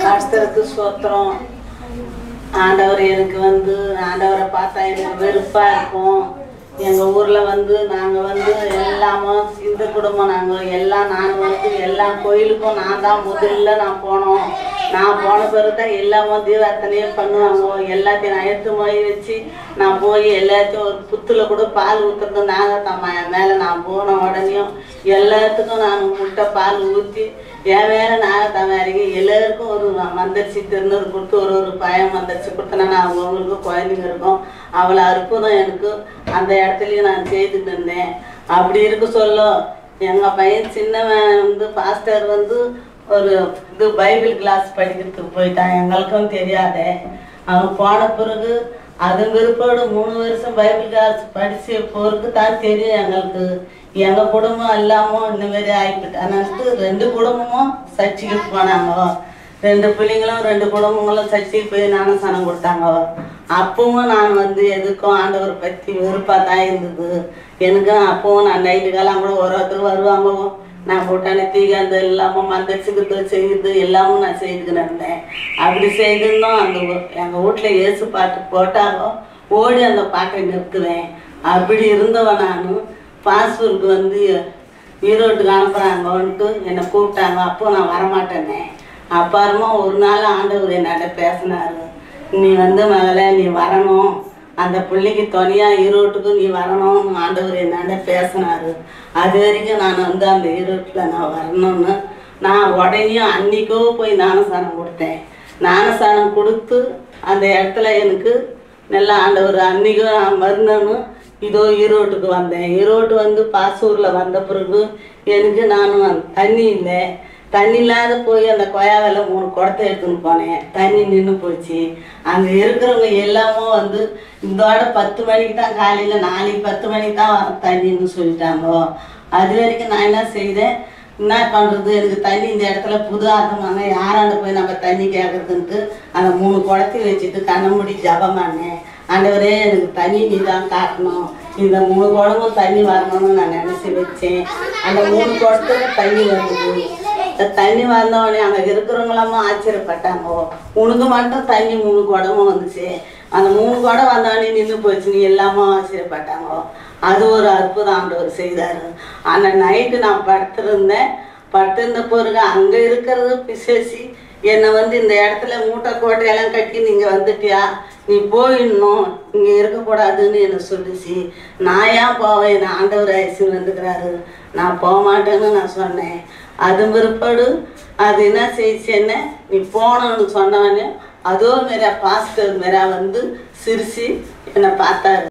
கர்த்தருக்கு ஸ்தோத்திரம். ஆண்டவர் எனக்கு ஆண்டவரை பார்த்தா எனக்கு வெறுப்பா இருக்கும். எங்க ஊர்ல நாங்க எல்லாமும் இந்த குடும்பம், நாங்க எல்லாம் எல்லா கோயிலுக்கும் நான் தான் முதல்ல போனோம். நான் போன பிறகுதான் எல்லாமும் தீபார்த்தனையே பண்ணுவாங்க. எல்லாத்தையும் நான் எடுத்து போய் வச்சு நான் போய் எல்லாத்தையும் ஒரு புத்துல கூட பால் ஊற்றுறது நாகத்தம்மா மேல நான் போன உடனேயும் எல்லாத்துக்கும் நான் முட்டை பால் ஊற்றி என் வேற நாகத்தம்மா இறங்கி எல்லாருக்கும் ஒரு மந்தரிசி திருநூறு கொடுத்து ஒரு பயம் மந்தரிசி கொடுத்தேன்னா அவங்களுக்கு குழந்தைங்க இருக்கும். அவ்வளோ அற்புதம் எனக்கு அந்த இடத்துலையும் நான் செய்துட்டு இருந்தேன். அப்படி இருக்க சொல்ல எங்கள் பையன் சின்னவன் பாஸ்டர் ஒரு பைபிள் கிளாஸ் படிக்கிறதுக்கு போயிட்டான். எங்களுக்கும் தெரியாதே. அவன் போன பிறகு அது பிற்பாடு 3 வருஷம் பைபிள் கிளாஸ் படிச்சு போறதுக்கு தான் தெரியும் எங்களுக்கு. எங்கள் குடும்பம் எல்லாமும் இந்த மாதிரி ஆகிப்பிட்டான்னு 2 குடும்பமும் சர்ச்சைக்கு போனாங்க. 2 பிள்ளைங்களும் 2 குடும்பங்களும் சர்ச்சைக்கு போய் ஞானஸ்தானம் கொடுத்தாங்க. அப்பவும் நான் எதுக்கும் ஆண்டவர் பற்றி வெறுப்பாக தான் இருந்தது எனக்கு. அப்பவும் நான் நைட்டு காலம் கூட ஒருத்தர் வருவாங்க. நான் போட்டானே தீகாந்த எல்லாமும் மந்தரிச்சுக்கிறது செய்யுது எல்லாமும் நான் செய்துக்கின்னு இருந்தேன். அப்படி செய்திருந்தோம். எங்கள் வீட்டில் இயேசு பாட்டு போட்டாலோ ஓடி அந்த பாட்டை நிறுத்துவேன். அப்படி இருந்தவன் நான் பாஸ்பூருக்கு ஈரோட்டுக்கு அனுப்புகிறாங்கன்ட்டு என்னை கூப்பிட்டாங்க. அப்போ நான் வரமாட்டேனே. அப்புறமா ஒரு நாள் ஆண்டவர் என்னட்ட பேசினார். நீ மகளே நீ வரணும், அந்த பிள்ளைக்கு துணையாக ஈரோட்டுக்கு நீ வரணும்னு ஆண்டவர் என்னட்ட பேசினார். அது வரைக்கும் நான் அந்த ஈரோட்டில் நான் வரணும்னு நான் உடனே அன்றைக்கோ போய் ஞானஸ்தானம் கொடுத்தேன். ஞானஸ்தானம் கொடுத்து அந்த இடத்துல எனக்கு நல்லா ஆண்டவர் அன்றைக்கும் நான் வரணும்னு இதோ ஈரோட்டுக்கு வந்தேன். ஈரோட்டு பாசூரில் வந்த பிறகு எனக்கு நான் தண்ணி இல்லை. தண்ணி இல்லாத போய் அந்த கொயாவில் 3 குடத்தை எடுத்துன்னு போனேன். தண்ணி நின்று போச்சு. அங்கே இருக்கிறவங்க எல்லாமும் இதோட 10 மணிக்கு தான் காலையில், நாளைக்கு 10 மணிக்கு தான் வர தண்ணின்னு சொல்லிட்டாங்க. அது வரைக்கும் நான் என்ன செய்தேன், என்ன பண்ணுறது, எனக்கு தண்ணி இந்த இடத்துல புது ஆத்தமாங்க யாராண்ட போய் நம்ம தண்ணி கேட்குறதுன்ட்டு அந்த 3 குடத்தையும் வச்சுட்டு கண்ணை மூடி ஜபம் பண்ணேன். ஆண்டவரே எனக்கு தண்ணி நீ தான் காட்டணும், இந்த 3 குடமும் தண்ணி வரணும்னு நான் நினச்சி வச்சேன். அந்த 3 குடத்துல தண்ணி வந்தது. தண்ணி வந்தோடனே அங்கே இருக்கிறவங்களாமோ ஆச்சரியப்பட்டாங்க. உனக்கு மட்டும் தண்ணி 3 குடமும் வந்துச்சு. அந்த 3 குடம் வந்தோடனே நின்று போச்சு. நீ எல்லாமும் ஆச்சரியப்பட்டாங்க. அது ஒரு அற்புதம் ஆண்டவர் செய்தார். அந்த நைட்டு நான் படுத்திருந்தேன். படுத்திருந்த பிறகு அங்கே இருக்கிறது பிசேசி என்னை இந்த இடத்துல மூட்டை கோட்டையெல்லாம் கட்டி நீங்கள் வந்துட்டியா, நீ போயிடணும், இங்கே இருக்கக்கூடாதுன்னு என்னை சொல்லிச்சு. நான் ஏன் போவேன், என்னை ஆண்டவர் ஐசின்னு வந்துக்கிறாரு, நான் போக மாட்டேன்னு நான் சொன்னேன். அது பிற்பாடு அது என்ன செய்ச்சு, என்ன நீ போகணுன்னு சொன்னவனே அதோ மாரியா பாஸ்டர் மாரியா சிரிச்சு என்னை பார்த்தாரு.